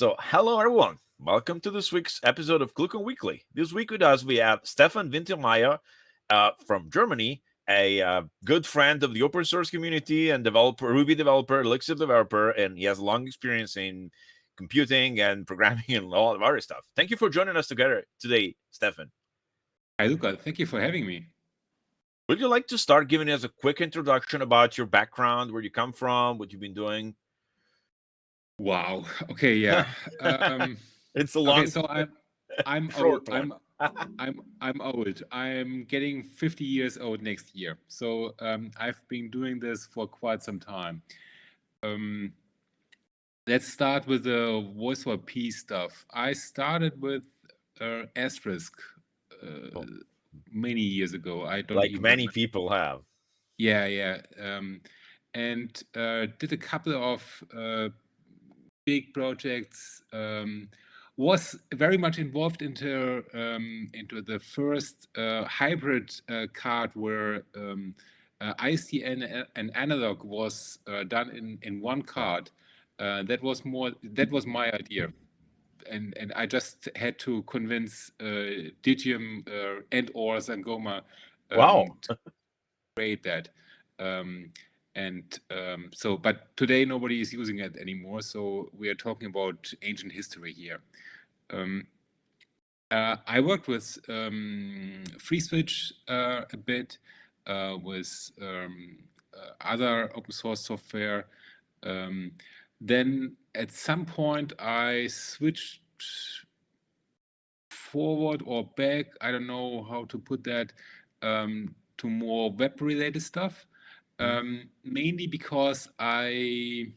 So, hello everyone. Welcome to this week's episode of ClueCon Weekly. This week with us, we have Stefan Wintermeyer from Germany, a good friend of the open source community and Ruby developer, Elixir developer, and he has long experience in computing and programming and a lot of other stuff. Thank you for joining us together today, Stefan. Hi, Luca. Thank you for having me. Would you like to start giving us a quick introduction about your background, where you come from, what you've been doing? Wow. Okay. Yeah. It's a long. Okay. So I'm old. I'm old. I'm getting 50 years old next year. So I've been doing this for quite some time. Let's start with the VoIP stuff. I started with Asterisk many years ago. I don't like even many remember. people have. Yeah. And did a couple of big projects. Was very much involved into the first hybrid card where ISDN and analog was done in one card. That was my idea, and I just had to convince Digium and or Sangoma to create that. But today nobody is using it anymore. So we are talking about ancient history here. I worked with FreeSwitch a bit, with other open source software. Then at some point I switched forward or back, I don't know how to put that, to more web related stuff. Mainly because I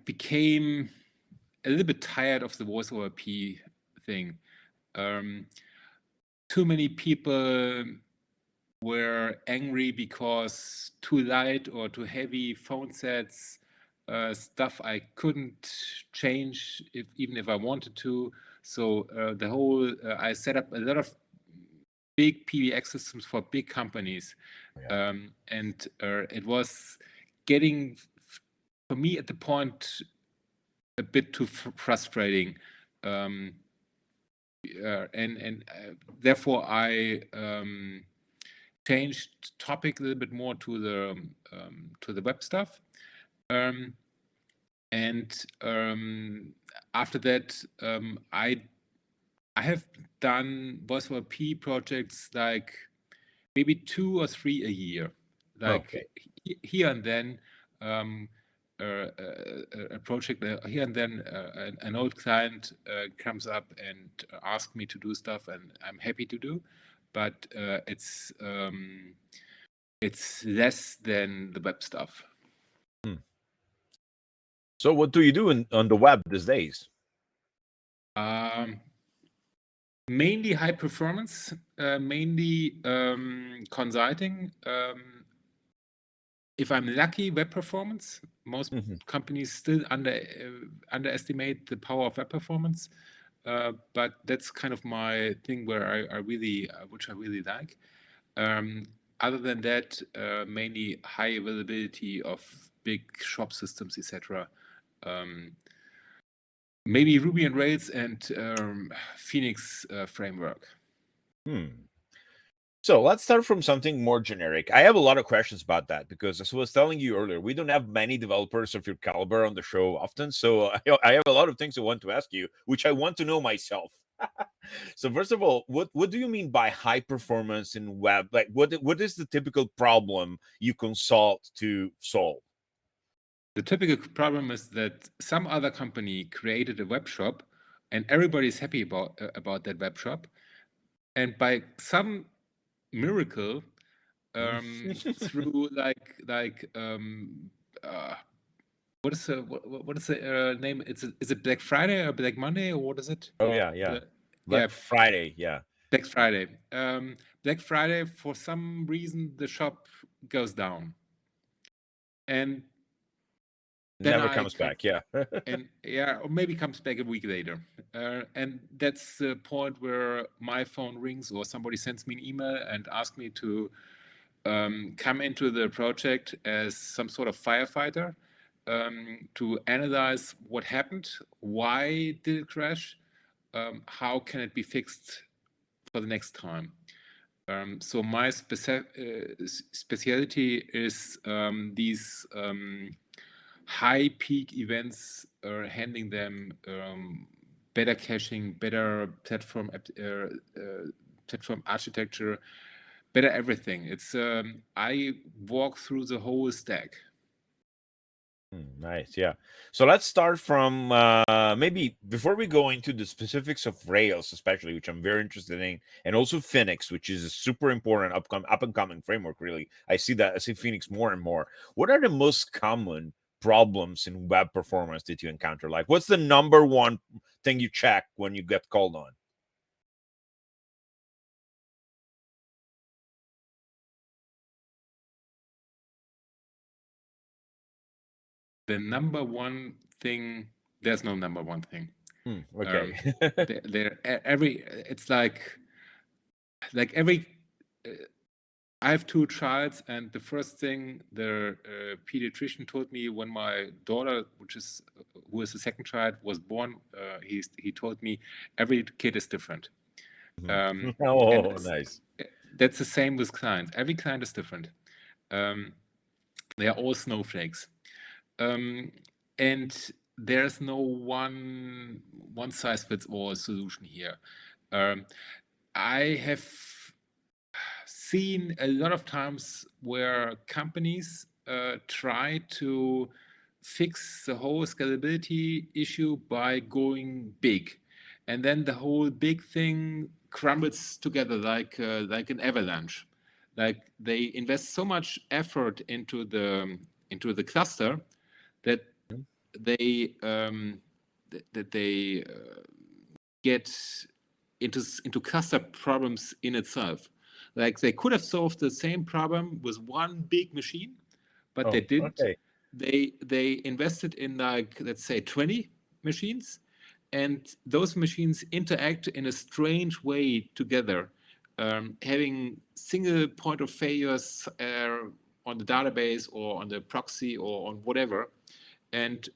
became a little bit tired of the voice over IP thing. Too many people were angry because too light or too heavy phone sets, stuff I couldn't change even if I wanted to. So the whole I set up a lot of big PBX systems for big companies. And it was getting, for me at the point, a bit too frustrating. And therefore I changed topic a little bit more to the web stuff. After that, I have done voice over IP projects like maybe 2 or 3 a year, like here and then a project here and then an old client comes up and asks me to do stuff, and I'm happy to do, but it's less than the web stuff. So what do you do on the web these days? Mainly high performance, mainly consulting. If I'm lucky, web performance. Most companies still underestimate the power of web performance, but that's kind of my thing where which I really like. Other than that, mainly high availability of big shop systems, etc. Maybe Ruby and Rails and Phoenix framework. So let's start from something more generic. I have a lot of questions about that because, as I was telling you earlier, we don't have many developers of your caliber on the show often. So I have a lot of things I want to ask you, which I want to know myself. So first of all, what do you mean by high performance in web? Like what is the typical problem you consult to solve? The typical problem is that some other company created a web shop and everybody's happy about that web shop. And by some miracle, through what is the name? Is it Black Friday or Black Monday, or what is it? Oh yeah. Black Friday, yeah. Black Friday. Black Friday, for some reason, the shop goes down, and then never comes back, yeah. or maybe comes back a week later. And that's the point where my phone rings or somebody sends me an email and asks me to come into the project as some sort of firefighter. to analyze what happened, why did it crash, how can it be fixed for the next time. So my specialty is these high peak events, handling them, better caching, better platform architecture, better everything. It's I walk through the whole stack. Nice, yeah. So let's start from maybe before we go into the specifics of Rails, especially, which I'm very interested in, and also Phoenix, which is a super important up and coming framework. Really, I see Phoenix more and more. What are the most common problems in web performance that you encounter? Like, what's the number one thing you check when you get called on? The number one thing, there's no number one thing. Okay. It's like every, I have two childs, and the first thing the pediatrician told me when my daughter, who is the second child, was born, he told me every kid is different. Oh, nice. That's the same with clients. Every client is different. They are all snowflakes. And there's no one size fits all solution here. I have seen a lot of times where companies try to fix the whole scalability issue by going big, and then the whole big thing crumbles together like an avalanche. Like they invest so much effort into the cluster that they get into cluster problems in itself. Like they could have solved the same problem with one big machine, but they didn't. Okay. They invested in, like, let's say 20 machines, and those machines interact in a strange way together, having single point of failures on the database or on the proxy or on whatever, and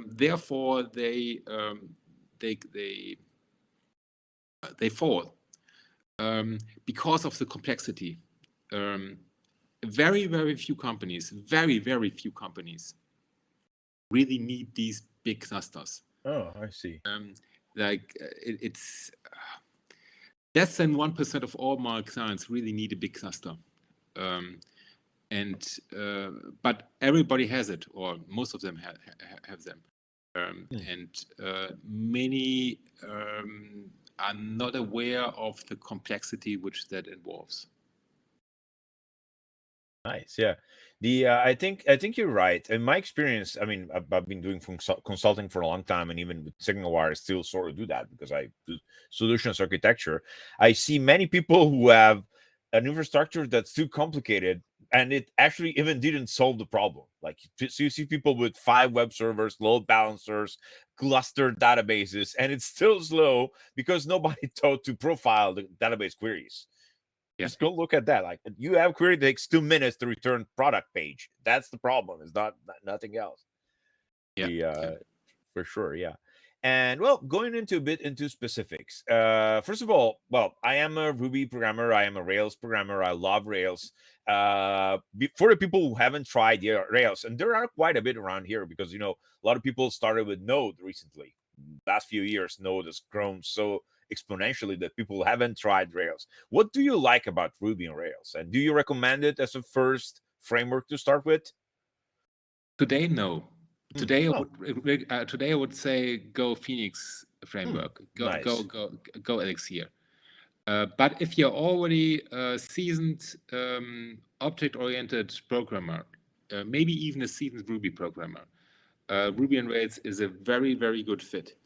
therefore they fall because of the complexity. Very few companies really need these big clusters. Oh, I see. It's less than 1% of all my clients really need a big cluster. But everybody has it, or most of them have them. And many are not aware of the complexity which that involves. Nice, yeah. I think you're right. In my experience, I mean, I've been doing consulting for a long time, and even with SignalWire, I still sort of do that because I do solutions architecture. I see many people who have an infrastructure that's too complicated, and it actually even didn't solve the problem. Like, so you see people with 5 web servers, load balancers, clustered databases, and it's still slow because nobody thought to profile the database queries. Yeah. Just go look at that. Like, you have query that takes 2 minutes to return product page. That's the problem. It's not nothing else. Yeah. For sure. Yeah. And well, going into a bit into specifics. First of all, well, I am a Ruby programmer. I am a Rails programmer. I love Rails. For the people who haven't tried Rails, and there are quite a bit around here because a lot of people started with Node recently. Last few years, Node has grown so exponentially that people haven't tried Rails. What do you like about Ruby and Rails? And do you recommend it as a first framework to start with? Today, no. Today, I would say go Phoenix framework. Nice. Go Elixir. But if you're already a seasoned object-oriented programmer, maybe even a seasoned Ruby programmer, Ruby on Rails is a very, very good fit.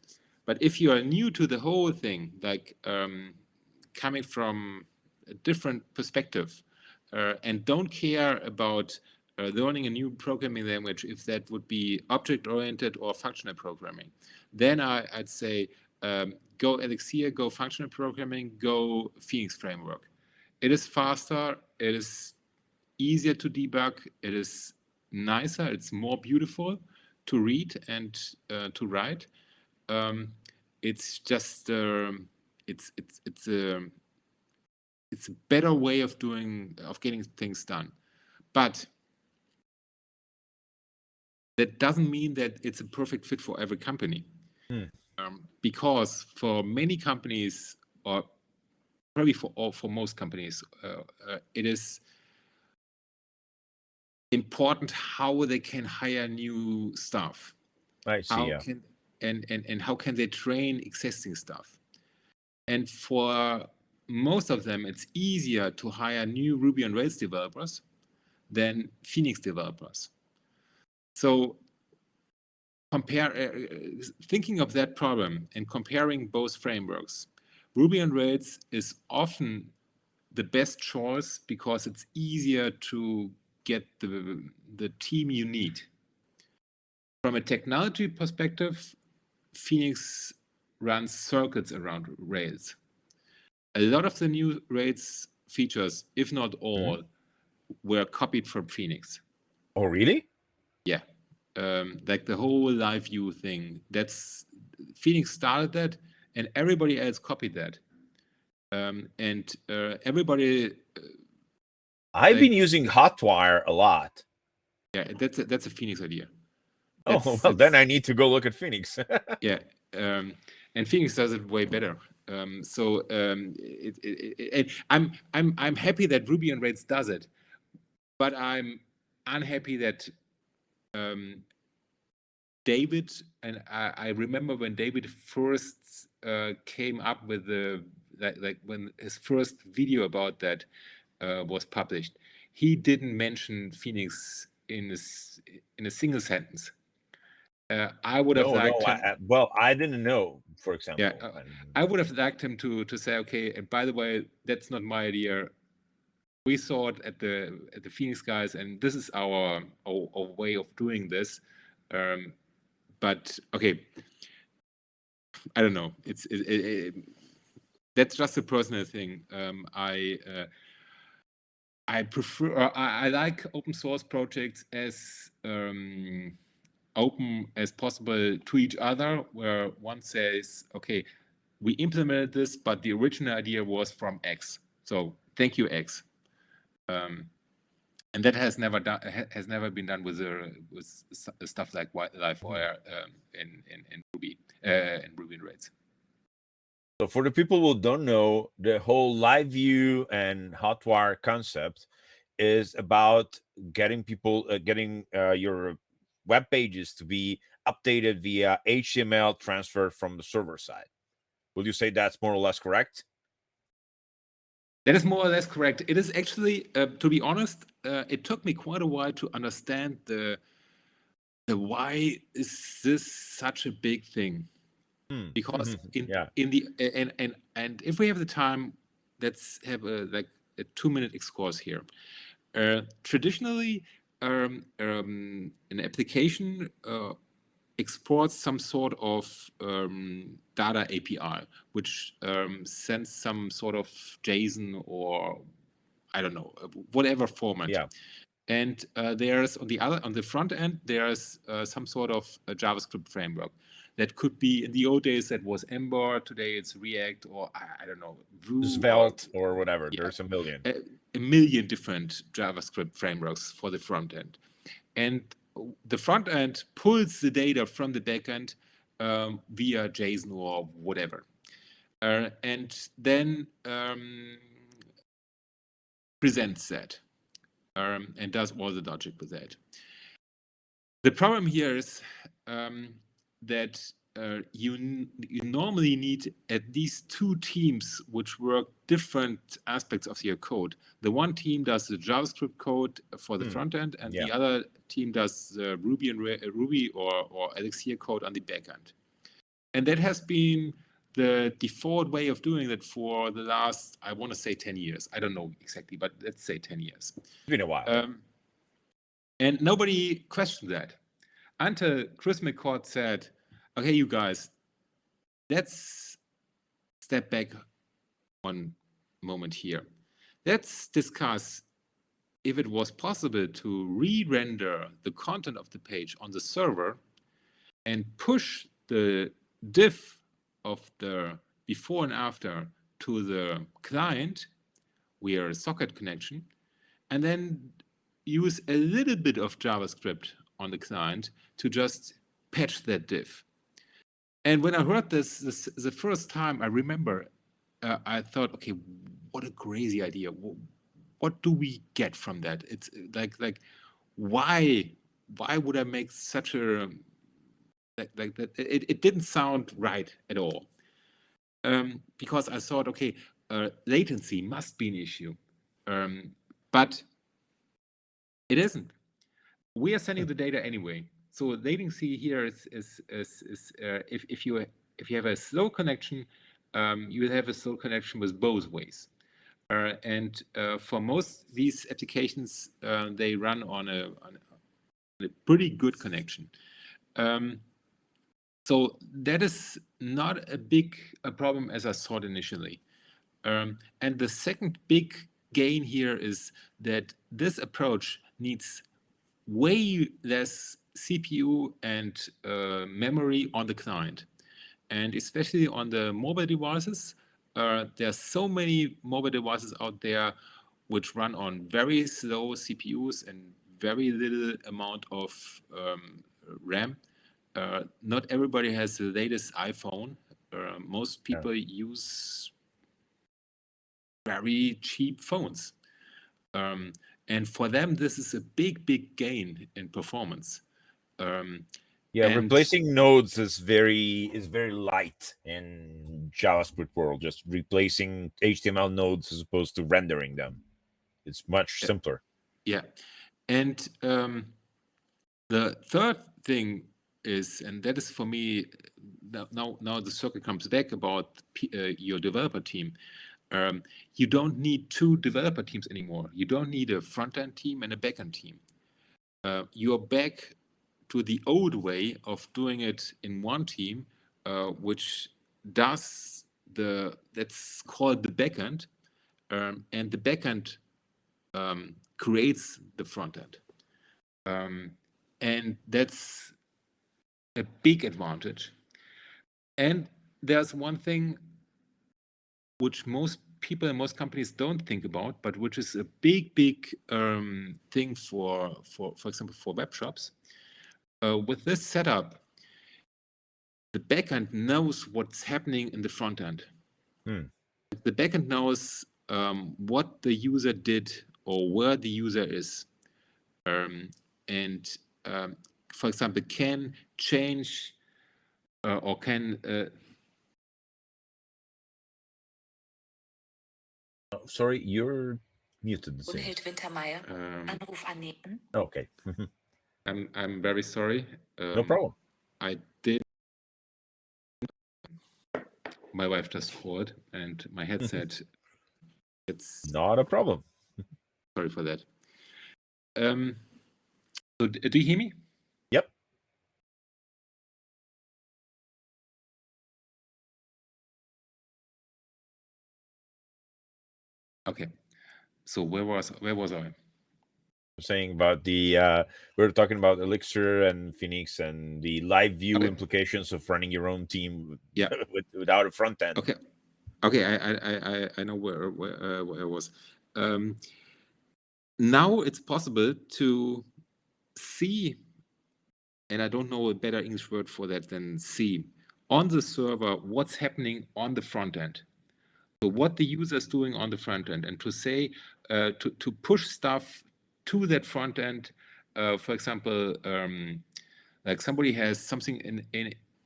But if you are new to the whole thing, like coming from a different perspective, and don't care about learning a new programming language, if that would be object-oriented or functional programming, then I'd say go Elixir, go functional programming, go Phoenix framework. It is faster, it is easier to debug, it is nicer, it's more beautiful. to read and to write. It's just it's a better way of getting things done, but that doesn't mean that it's a perfect fit for every company. Because for many companies, or probably for most companies, it is important how they can hire new staff. I see. And how can they train existing staff? And for most of them, it's easier to hire new Ruby on Rails developers than Phoenix developers. So thinking of that problem and comparing both frameworks, Ruby on Rails is often the best choice because it's easier to get the team you need. From a technology perspective, Phoenix runs circuits around Rails. A lot of the new Rails features, if not all, were copied from Phoenix. Oh, really? Yeah. Like the whole live view thing, that's Phoenix started that, and everybody else copied that. And everybody. I've been using Hotwire a lot. Yeah, that's a Phoenix idea. Then I need to go look at Phoenix. Yeah, and Phoenix does it way better. I'm happy that Ruby on Rails does it, but I'm unhappy that David, and I remember when David first came up with like when his first video about that was published, he didn't mention Phoenix in a single sentence. I would have liked him. I didn't know, for example. Yeah, I would have liked him to say, okay, and by the way, that's not my idea. We saw it at the Phoenix guys, and this is our way of doing this. But okay, I don't know. That's just a personal thing. I prefer. I like open source projects as open as possible to each other, where one says, okay, we implemented this, but the original idea was from X. So thank you, X. And that has never been done with stuff like LiveWire in Ruby and Ruby on Rails. So for the people who don't know, the whole live view and Hotwire concept is about getting people your web pages to be updated via HTML transfer from the server side. Will you say that's more or less correct? That is more or less correct. It is actually, to be honest, it took me quite a while to understand the why is this such a big thing. Because and if we have the time, let's have a 2-minute excursus here. Traditionally, an application exports some sort of data API, which sends some sort of JSON or I don't know, whatever format. Yeah. And there's on the front end, there's some sort of a JavaScript framework. That could be, in the old days, that was Ember. Today it's React, or I don't know, Vue, Svelte, or whatever. Yeah, there's a million. A million different JavaScript frameworks for the front end. And the front end pulls the data from the backend via JSON or whatever. And then presents that and does all the logic with that. The problem here is that you normally need at least two teams which work different aspects of your code. The one team does the JavaScript code for the front end, and the other team does the Ruby or Elixir code on the back end. And that has been the default way of doing that for the last, I want to say 10 years. I don't know exactly, but let's say 10 years. It's been a while. And nobody questioned that until Chris McCord said, okay, you guys, let's step back one moment here. Let's discuss if it was possible to re-render the content of the page on the server and push the diff of the before and after to the client via a socket connection, and then use a little bit of JavaScript on the client to just patch that diff. And when I heard this the first time, I remember I thought, okay, what a crazy idea. What do we get from that? It's like why would I make such a like that? It didn't sound right at all. Because I thought, okay, latency must be an issue, but it isn't. We are sending the data anyway. So latency here is if you have a slow connection, you will have a slow connection with both ways. And for most these applications, they run on a pretty good connection. So that is not a big problem as I thought initially. And the second big gain here is that this approach needs way less CPU and memory on the client. And especially on the mobile devices, there are so many mobile devices out there which run on very slow CPUs and very little amount of RAM. Not everybody has the latest iPhone. Most people use very cheap phones. And for them, this is a big gain in performance. Replacing nodes is very light in JavaScript world. Just replacing HTML nodes as opposed to rendering them. It's much simpler. Yeah, and the third thing is, and that is for me, now the circle comes back about your developer team. You don't need two developer teams anymore. You don't need a front-end team and a back-end team. You're back to the old way of doing it in one team, which does that's called the backend, and the backend creates the front-end. And that's a big advantage. And there's one thing which most people and most companies don't think about, but which is a big thing for example, for web shops. With this setup, the backend knows what's happening in the front end. The backend knows what the user did or where the user is, and for example, can change or can sorry, you're muted. Wintermeyer, Anruf annehmen. Okay. I'm very sorry. No problem. I did. My wife just called, and my headset. It's not a problem. Sorry for that. So do you hear me? Yep. Okay. So where was I? Saying about the we were talking about Elixir and Phoenix and the live view implications of running your own team without a front end. Okay, I know where I was. Now it's possible to see, and I don't know a better English word for that than see, on the server what's happening on the front end. So what the user is doing on the front end, and to say to push stuff to that front end. For example, like somebody has something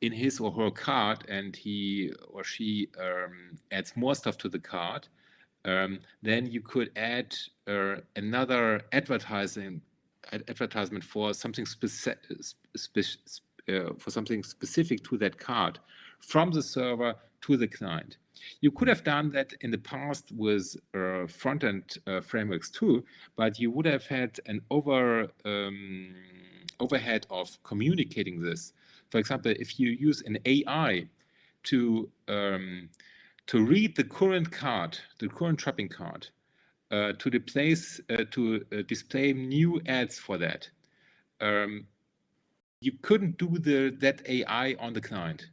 in his or her cart, and he or she adds more stuff to the cart. Then you could add another advertisement for something for something specific to that cart from the server to the client. You could have done that in the past with front-end frameworks too, but you would have had an overhead of communicating this. For example, if you use an AI to read the current card, the current shopping cart, to display new ads for that, you couldn't do that AI on the client.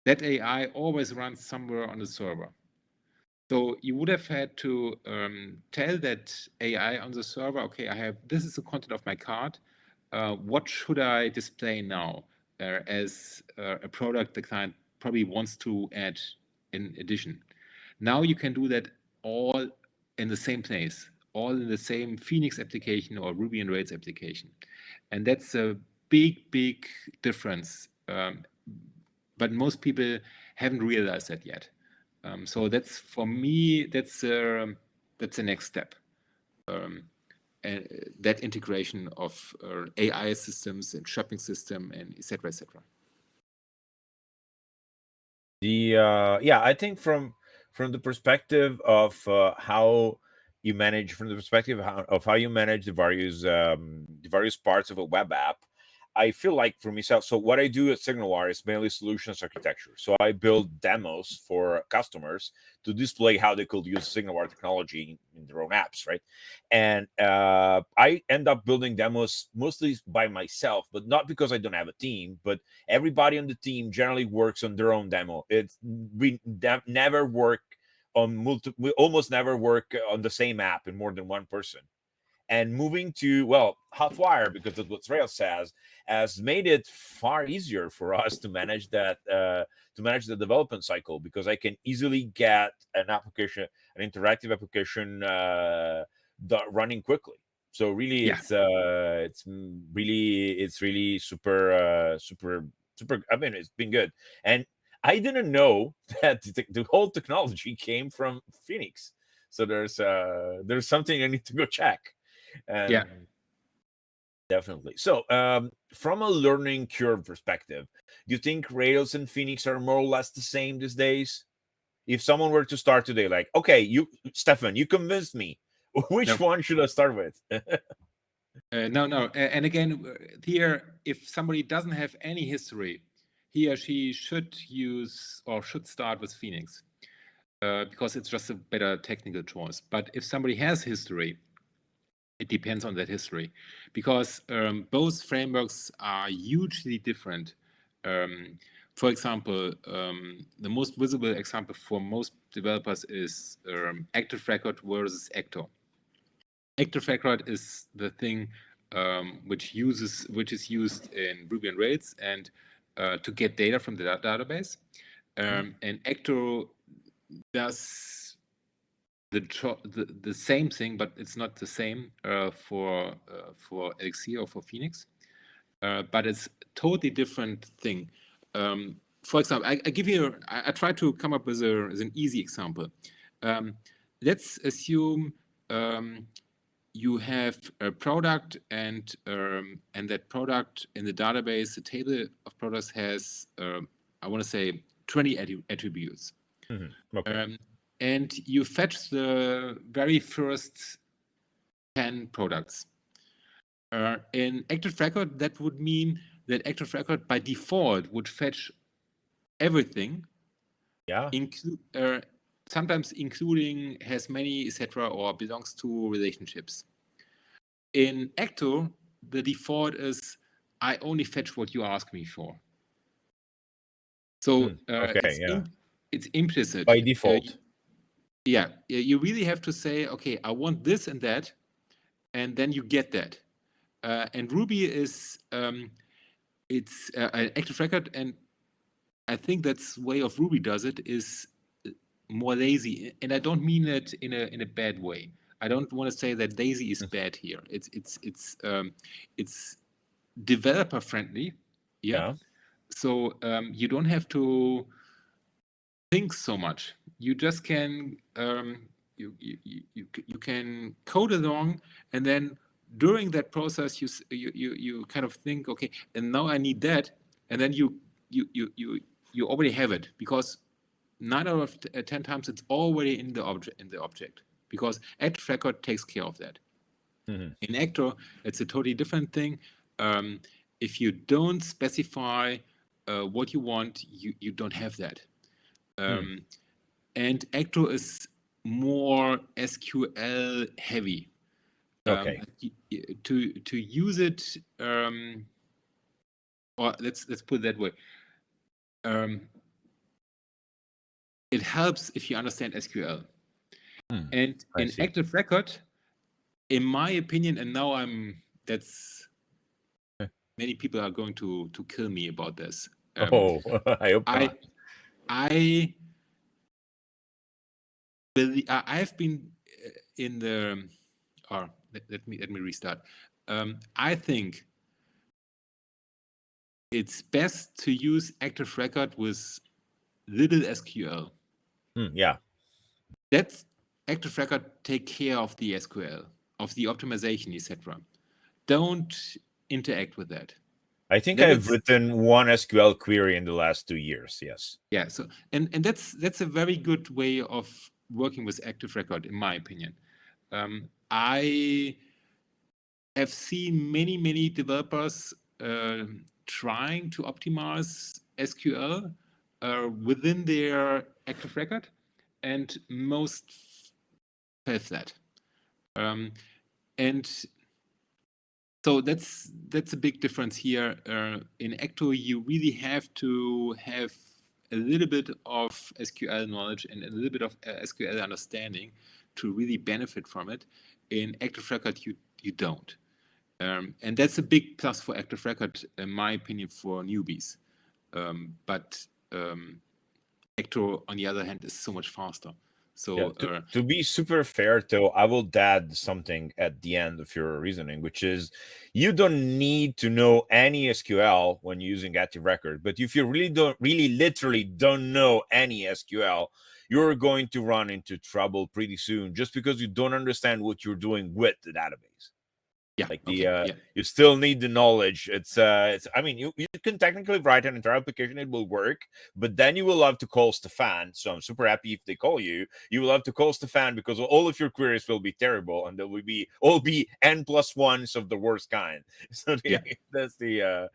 That AI always runs somewhere on the server. So you would have had to tell that AI on the server, okay, this is the content of my card. What should I display now as a product the client probably wants to add in addition? Now you can do that all in the same place, all in the same Phoenix application or Ruby and Rails application. And that's a big, big difference. But most people haven't realized that yet. So that's, for me, that's the next step. That integration of AI systems and shopping system and et cetera, et cetera. I think from the perspective of how you manage, from the perspective of how you manage the various parts of a web app, I feel like for myself, so what I do at SignalWire is mainly solutions architecture. So I build demos for customers to display how they could use SignalWire technology in their own apps, right? And I end up building demos mostly by myself, but not because I don't have a team, but everybody on the team generally works on their own demo. We never work on we almost never work on the same app in more than one person. And moving to, Hotwire, because that's what Rails says, has made it far easier for us to manage that, to manage the development cycle, because I can easily get an application, an interactive application, running quickly. So really, Yeah. it's really super. I mean, it's been good, and I didn't know that the whole technology came from Phoenix. So there's something I need to go check. Yeah. Definitely. So from a learning curve perspective, do you think Rails and Phoenix are more or less the same these days? If someone were to start today, like, okay, Stefan, you convinced me. Which one should I start with? No. And again, here, if somebody doesn't have any history, he or she should use or should start with Phoenix because it's just a better technical choice. But if somebody has history, it depends on that history, because both frameworks are hugely different. For example, the most visible example for most developers is ActiveRecord versus Actor. ActiveRecord is the thing which is used in Ruby and Rails and to get data from the database. And Actor does the same thing, but it's not the same for Elixir or for Phoenix. But it's a totally different thing. For example, I try to come up with an easy example. Let's assume you have a product, and that product in the database, the table of products has, I want to say, 20 attributes. Mm-hmm. Okay. And you fetch the very first 10 products. In ActiveRecord, that would mean that ActiveRecord by default would fetch everything. Yeah. Sometimes including has many, etc., or belongs to relationships. In Actor, the default is I only fetch what you ask me for. So it's implicit by default. You really have to say, okay, I want this and that, and then you get that. And Ruby is it's an ActiveRecord, and I think that's the way of Ruby does it is more lazy, and I don't mean it in a bad way. I don't want to say that lazy is bad here. It's developer friendly, So you don't have to think so much. You just can you can code along, and then during that process you kind of think, okay, and now I need that, and then you already have it, because 9 out of 10 times it's already in the object because ActiveRecord takes care of that. Mm-hmm. In Actor, it's a totally different thing. If you don't specify what you want, you don't have that. And Actor is more SQL heavy. Okay. To use it or let's put it that way. It helps if you understand SQL. And in ActiveRecord, in my opinion, and now many people are going to kill me about this. I hope not. I've been in the, or let me restart. I think it's best to use ActiveRecord with little SQL. Yeah. That's ActiveRecord take care of the SQL, of the optimization, etc. Don't interact with that. I think I've written one SQL query in the last 2 years. Yes. Yeah. So and that's a very good way of working with ActiveRecord, in my opinion. I have seen many developers trying to optimize SQL within their ActiveRecord, and most fail flat. And so that's a big difference here. In Acto, you really have to have a little bit of SQL knowledge and a little bit of SQL understanding to really benefit from it. In ActiveRecord, you don't. And that's a big plus for ActiveRecord, in my opinion, for newbies. But Acto, on the other hand, is so much faster. So yeah, to be super fair, though, I will add something at the end of your reasoning, which is you don't need to know any SQL when using ActiveRecord. But if you literally don't know any SQL, you're going to run into trouble pretty soon just because you don't understand what you're doing with the database. Yeah, like you still need the knowledge. It's I mean, you can technically write an entire application, it will work, but then you will have to call Stefan. So I'm super happy if they call you. You will have to call Stefan because all of your queries will be terrible, and there will be all be n+1s of the worst kind. So that's the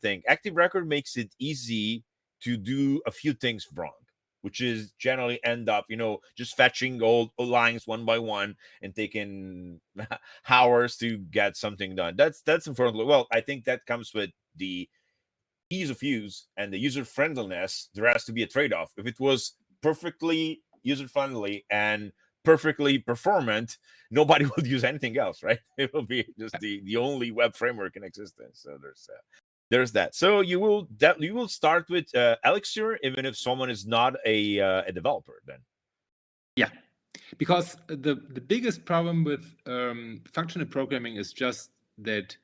thing. ActiveRecord makes it easy to do a few things wrong, which is generally end up, just fetching all lines one by one and taking hours to get something done. That's important. Well, I think that comes with the ease of use and the user friendliness. There has to be a trade-off. If it was perfectly user friendly and perfectly performant, nobody would use anything else, right? It will be just the only web framework in existence. So there's that. So you will start with Elixir, even if someone is not a developer, then. Yeah, because the biggest problem with functional programming is just that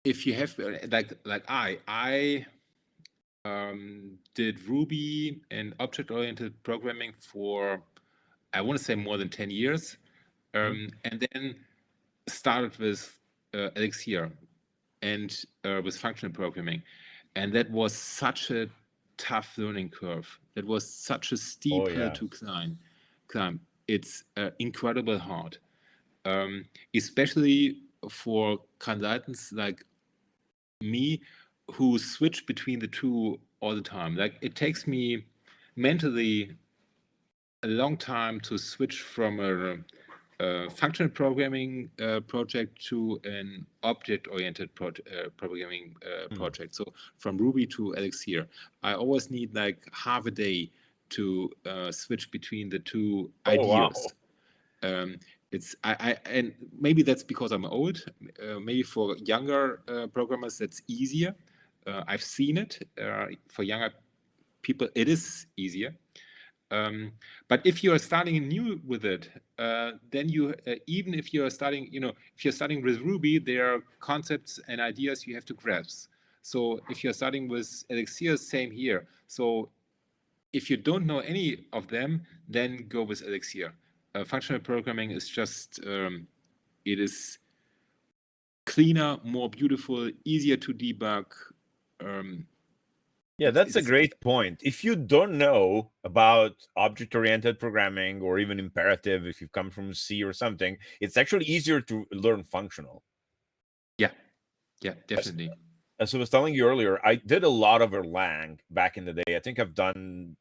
if you have like I did Ruby and object-oriented programming for, I want to say, more than 10 years, and then started with Elixir and with functional programming, and that was such a tough learning curve. That was such a steep hill to climb. It's incredibly hard, especially for consultants like me who switch between the two all the time. Like, it takes me mentally a long time to switch from a functional programming project to an object-oriented programming project. So from Ruby to Elixir, I always need like half a day to switch between the two ideas. Wow. And maybe that's because I'm old. Maybe for younger programmers that's easier. I've seen it. For younger people, it is easier. But if you are starting new with it, then you even if you're starting, if you're starting with Ruby, there are concepts and ideas you have to grasp. So if you're starting with Elixir, same here. So if you don't know any of them, then go with Elixir. Functional programming is just it is cleaner, more beautiful, easier to debug. Yeah, that's a great point. If you don't know about object-oriented programming or even imperative, if you come from C or something, it's actually easier to learn functional. Yeah, definitely. As I was telling you earlier, I did a lot of Erlang back in the day. I think I've done,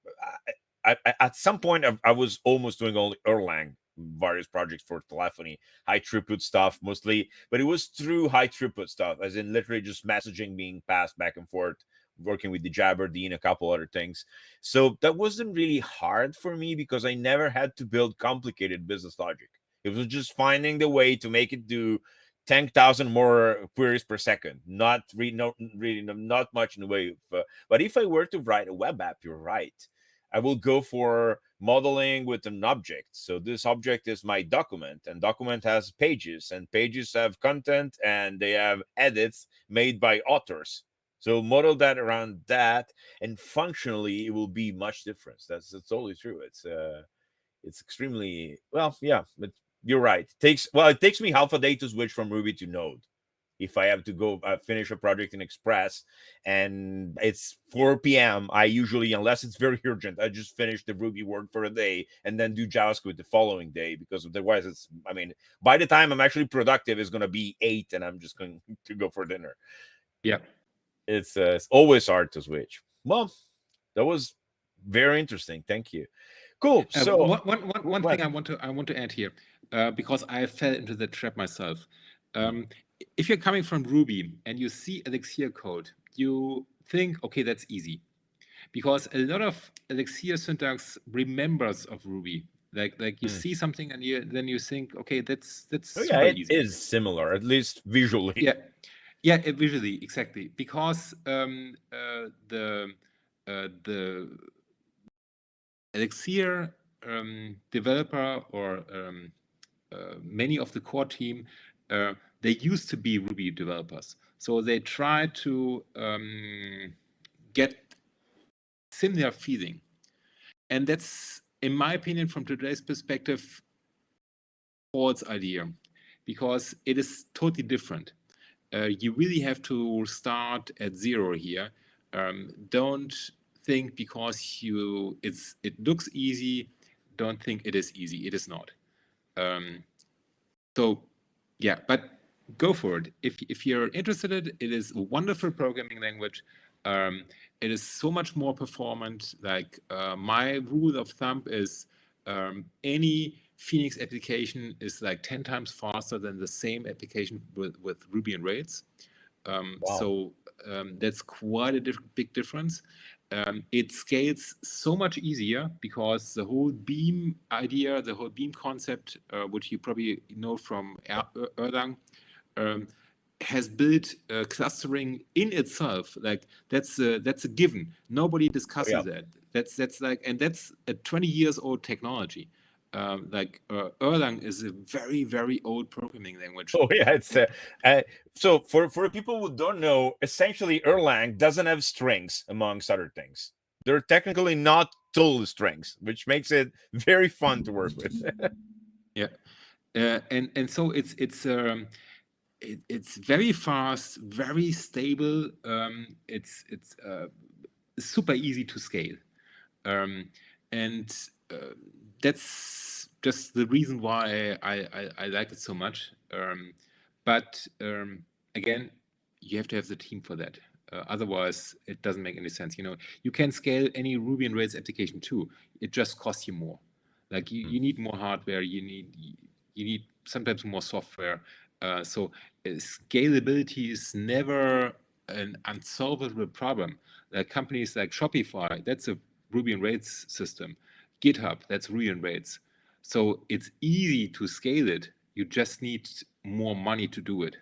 at some point, I was almost doing only Erlang various projects for telephony, high throughput stuff mostly, but it was through high throughput stuff, as in literally just messaging being passed back and forth, working with the Jabber, a couple other things. So that wasn't really hard for me because I never had to build complicated business logic. It was just finding the way to make it do 10,000 more queries per second. Not much in the way of, but if I were to write a web app, you're right, I will go for modeling with an object. So this object is my document, and document has pages, and pages have content, and they have edits made by authors. So model that around that, and functionally it will be much different. That's totally true. It's extremely well, yeah. But you're right. It takes me half a day to switch from Ruby to Node. If I have to go finish a project in Express and it's 4 p.m., I usually, unless it's very urgent, I just finish the Ruby work for a day and then do JavaScript the following day, because otherwise by the time I'm actually productive, it's going to be 8 and I'm just going to go for dinner. Yeah. It's always hard to switch. Well, that was very interesting. Thank you. Cool. So one thing I want to add here, because I fell into the trap myself. If you're coming from Ruby and you see Elixir code, you think, okay, that's easy, because a lot of Elixir syntax remembers of Ruby. Like you see something and then you think, okay, that's super easy. It is similar, at least visually. Yeah, visually, exactly, because the Elixir developer or many of the core team, they used to be Ruby developers. So they try to get similar feeling. And that's, in my opinion, from today's perspective, false idea, because it is totally different. You really have to start at zero here. Don't think because it looks easy, don't think it is easy. It is not. So yeah, but go for it. If you're interested in it, it is a wonderful programming language. It is so much more performant. Like my rule of thumb is any Phoenix application is like 10 times faster than the same application with Ruby and Rails. Wow. So that's quite a big difference. It scales so much easier because the whole Beam idea, the whole Beam concept, which you probably know from Erlang, has built clustering in itself. Like that's a given. Nobody discusses that. That's like, and that's a 20 years old technology. Erlang is a very, very old programming language. Oh yeah, it's so for people who don't know, essentially Erlang doesn't have strings, amongst other things. They're technically not total strings, which makes it very fun to work with. Yeah, and so it's very fast, very stable. It's super easy to scale, and that's just the reason why I like it so much. But again, you have to have the team for that. Otherwise, it doesn't make any sense. You can scale any Ruby and Rails application too. It just costs you more. Like you need more hardware. You need sometimes more software. So scalability is never an unsolvable problem. Like companies like Shopify, that's a Ruby and Rails system. GitHub, that's Ruby and Rails. So it's easy to scale it. You just need more money to do it.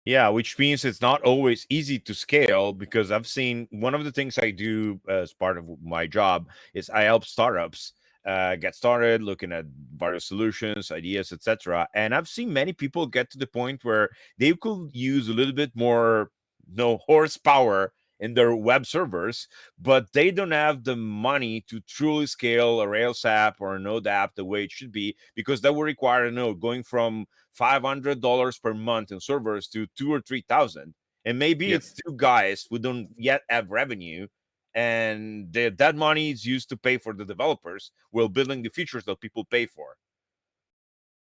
Yeah, which means it's not always easy to scale, because I've seen one of the things I do as part of my job is I help startups get started, looking at various solutions, ideas, etc. And I've seen many people get to the point where they could use a little bit more, horsepower in their web servers, but they don't have the money to truly scale a Rails app or a Node app the way it should be, because that would require going from $500 per month in servers to 2,000 or 3,000. And maybe it's two guys who don't yet have revenue, and that money is used to pay for the developers while building the features that people pay for.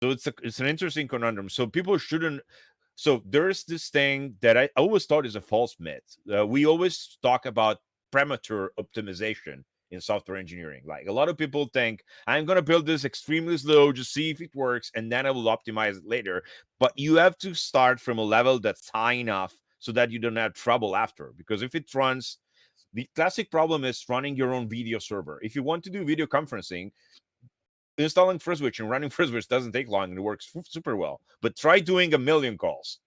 So it's an interesting conundrum. So people shouldn't. So there's this thing that I always thought is a false myth. We always talk about premature optimization in software engineering. Like a lot of people think I'm going to build this extremely slow, just see if it works, and then I will optimize it later. But you have to start from a level that's high enough so that you don't have trouble after. Because if it runs, the classic problem is running your own video server. If you want to do video conferencing, installing FreeSwitch and running FreeSwitch doesn't take long and it works super well. But try doing 1 million calls.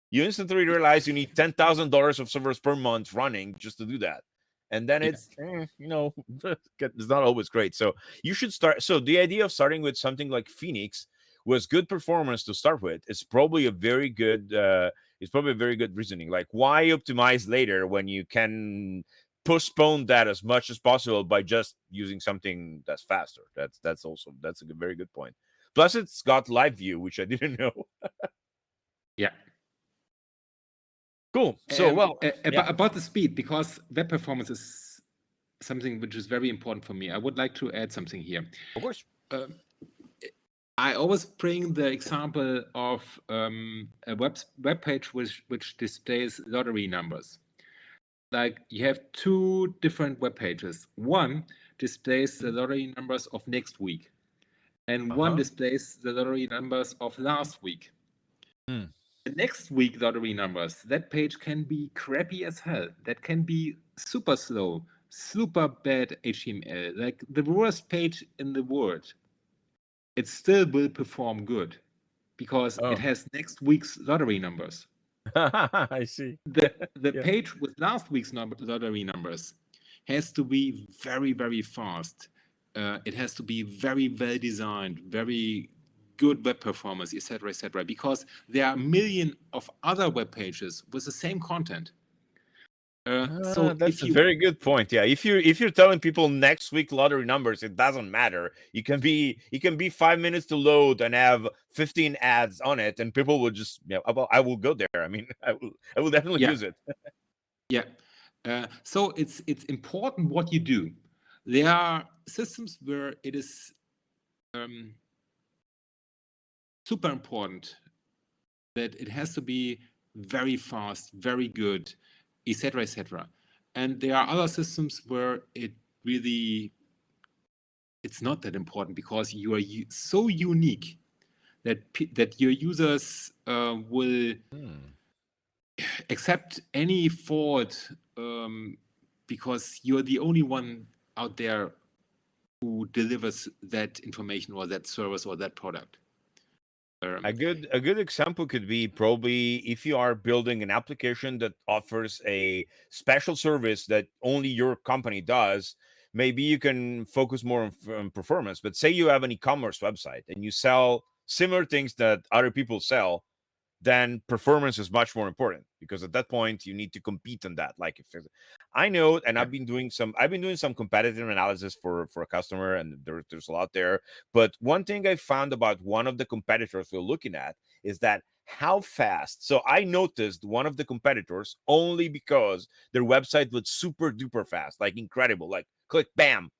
You instantly realize you need $10,000 of servers per month running just to do that. And then it's, it's not always great. So you should start. So the idea of starting with something like Phoenix was good performance to start with. It's probably a very good, reasoning. Like, why optimize later when you can postpone that as much as possible by just using something that's faster? That's a very good point. Plus, it's got live view, which I didn't know. Yeah. Cool. So, about the speed, because web performance is something which is very important for me. I would like to add something here. Of course. I always bring the example of a web page which displays lottery numbers. Like, you have two different web pages. One displays the lottery numbers of next week, and one displays the lottery numbers of last week. The next week lottery numbers, that page can be crappy as hell. That can be super slow, super bad HTML, like the worst page in the world. It still will perform good because it has next week's lottery numbers. I see. The page with last week's lottery numbers has to be very, very fast. It has to be very well designed, very good web performance, etc., because there are a million of other web pages with the same content. So that's a very good point. Yeah, if you're telling people next week lottery numbers, it doesn't matter. It can be 5 minutes to load and have 15 ads on it, and people will just, I will go there. I mean, I will definitely use it. So it's important what you do. There are systems where it is super important that it has to be very fast, very good, etc. And there are other systems where it's not that important because you are so unique that your users will accept any fault because you're the only one out there who delivers that information or that service or that product. A good example could be probably if you are building an application that offers a special service that only your company does, maybe you can focus more on performance. But say you have an e-commerce website and you sell similar things that other people sell, then performance is much more important because at that point you need to compete on that. Like, if I know, and I've been doing some competitive analysis for a customer, and there's a lot there. But one thing I found about one of the competitors we're looking at is that how fast. So I noticed one of the competitors only because their website was super duper fast, like incredible, like click, bam.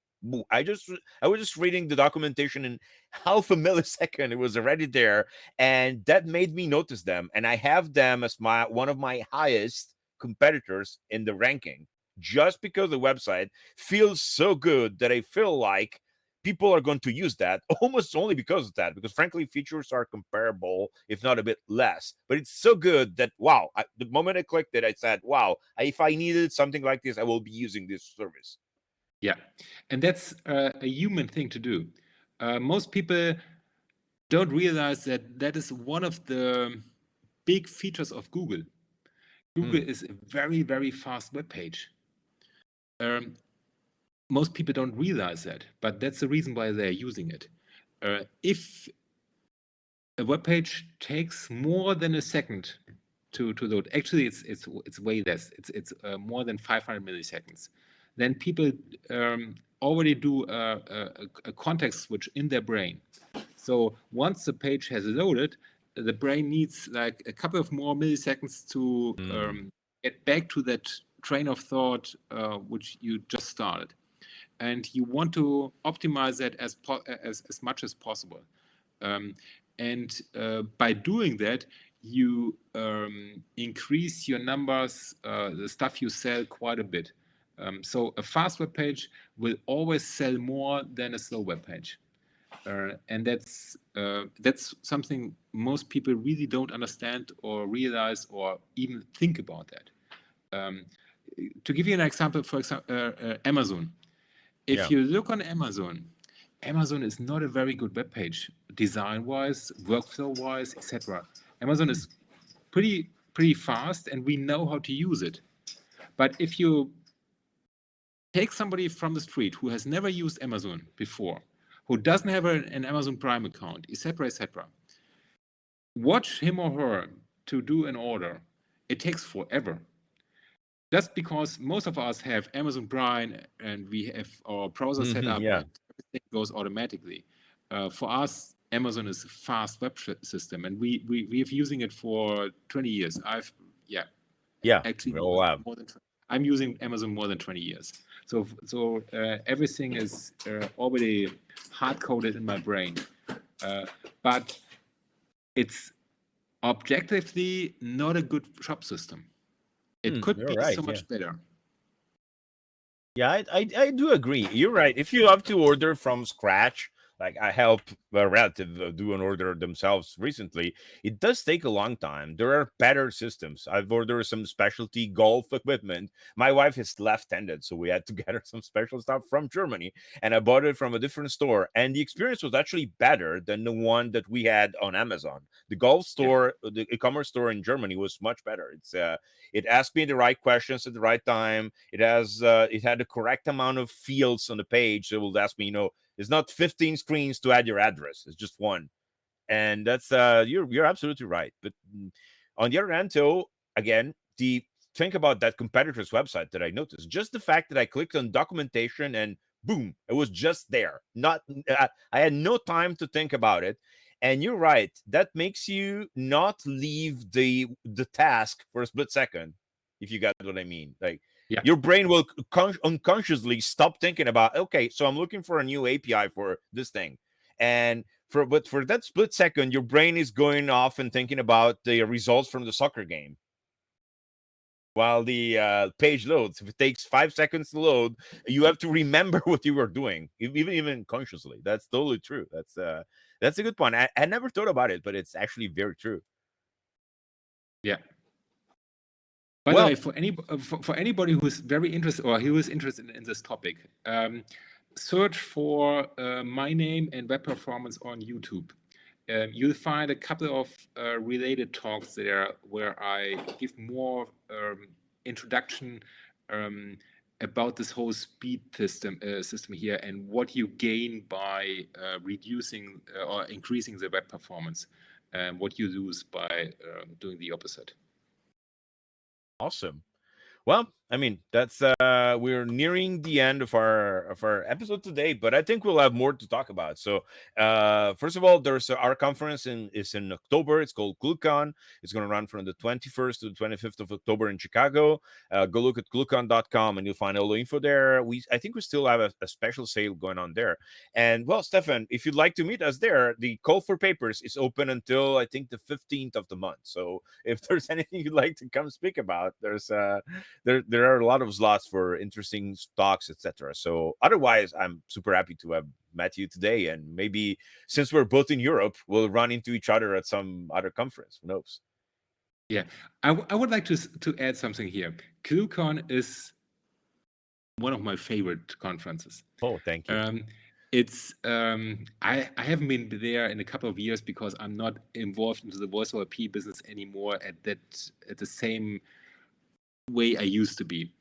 I was just reading the documentation in half a millisecond. It was already there, and that made me notice them. And I have them as one of my highest competitors in the ranking, just because the website feels so good that I feel like people are going to use that almost only because of that. Because frankly, features are comparable, if not a bit less. But it's so good that the moment I clicked it, I said, "Wow! If I needed something like this, I will be using this service." Yeah, and that's a human thing to do. Most people don't realize that is one of the big features of Google. Google is a very, very fast web page. Most people don't realize that, but that's the reason why they're using it. If a web page takes more than a second to load, actually it's way less. It's more than 500 milliseconds. Then people already do a context switch in their brain. So once the page has loaded, the brain needs like a couple of more milliseconds to get back to that train of thought which you just started. And you want to optimize that as much as possible. And by doing that, you increase your numbers, the stuff you sell, quite a bit. So a fast web page will always sell more than a slow web page. And that's something most people really don't understand or realize or even think about that. To give you an example, for example, Amazon. If you look on Amazon, Amazon is not a very good web page, design-wise, workflow-wise, etc. Amazon is pretty fast, and we know how to use it. But if you take somebody from the street who has never used Amazon before, who doesn't have an Amazon Prime account, etc., etc., watch him or her to do an order. It takes forever. Just because most of us have Amazon Prime and we have our browser set up, and everything goes automatically. For us, Amazon is a fast web system, and we've using it for 20 years. Actually more than I'm using Amazon more than 20 years. So everything is already hard-coded in my brain. But it's objectively not a good shop system. It could be so much better. Yeah, I do agree. You're right. If you have to order from scratch, like I helped a relative do an order themselves recently, it does take a long time. There are better systems. I've ordered some specialty golf equipment. My wife is left-handed, so we had to get her some special stuff from Germany, and I bought it from a different store. And the experience was actually better than the one that we had on Amazon. The golf store, the e-commerce store in Germany was much better. It asked me the right questions at the right time. It had the correct amount of fields on the page. It will ask me, it's not 15 screens to add your address. It's just one. And that's you're absolutely right. But on the other hand, though, again, think about that competitor's website that I noticed. Just the fact that I clicked on documentation and boom, it was just there. I had no time to think about it. And you're right. That makes you not leave the task for a split second, if you got what I mean. Like, your brain will unconsciously stop thinking about, okay, so I'm looking for a new API for this thing. And for that split second, your brain is going off and thinking about the results from the soccer game while the page loads. If it takes 5 seconds to load, you have to remember what you were doing, even consciously. That's totally true. That's a good point. I never thought about it, but it's actually very true. Yeah. By the way, for anybody who's very interested or who is interested in this topic, search for my name and web performance on YouTube. You'll find a couple of related talks there where I give more introduction about this whole speed system here and what you gain by reducing or increasing the web performance, and what you lose by doing the opposite. Awesome. Well, I mean, that's we're nearing the end of our episode today, but I think we'll have more to talk about. So, first of all, there's our conference is in October. It's called ClueCon. It's going to run from the 21st to the 25th of October in Chicago. Go look at ClueCon.com and you'll find all the info there. I think we still have a special sale going on there. And well, Stefan, if you'd like to meet us there, the call for papers is open until I think the 15th of the month. So if there's anything you'd like to come speak about, there's there are a lot of slots for interesting talks, etc. So otherwise, I'm super happy to have met you today, and maybe since we're both in Europe, we'll run into each other at some other conference. Who knows? Yeah, I would like to add something here. ClueCon is one of my favorite conferences. Oh, thank you. It's I haven't been there in a couple of years because I'm not involved into the voice over IP business anymore at the same way I used to be.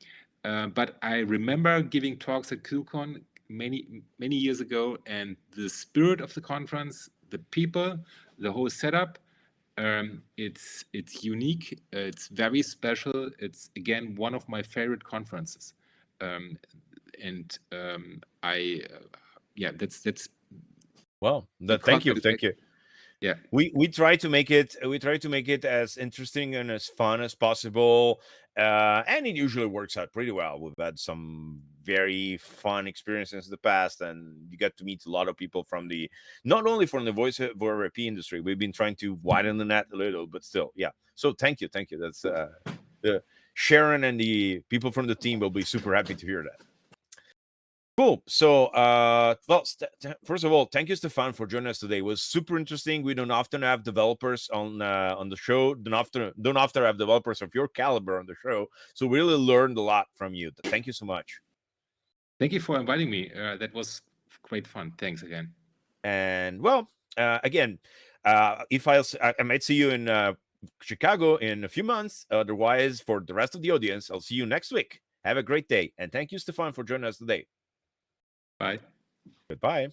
But I remember giving talks at ClueCon many years ago, and the spirit of the conference, the people, the whole setup, it's unique. It's very special. It's again one of my favorite conferences, and that's well. Thank you. Yeah, we try to make it as interesting and as fun as possible, and it usually works out pretty well. We've had some very fun experiences in the past, and you get to meet a lot of people not only from the voice over IP industry. We've been trying to widen the net a little, but still, yeah. So thank you. That's Sharon and the people from the team will be super happy to hear that. Cool. So, well, first of all, thank you, Stefan, for joining us today. It was super interesting. We don't often have developers on the show. Don't often have developers of your caliber on the show. So, we really learned a lot from you. Thank you so much. Thank you for inviting me. That was great fun. Thanks again. And well, again, if I might see you in Chicago in a few months. Otherwise, for the rest of the audience, I'll see you next week. Have a great day, and thank you, Stefan, for joining us today. Bye. Goodbye.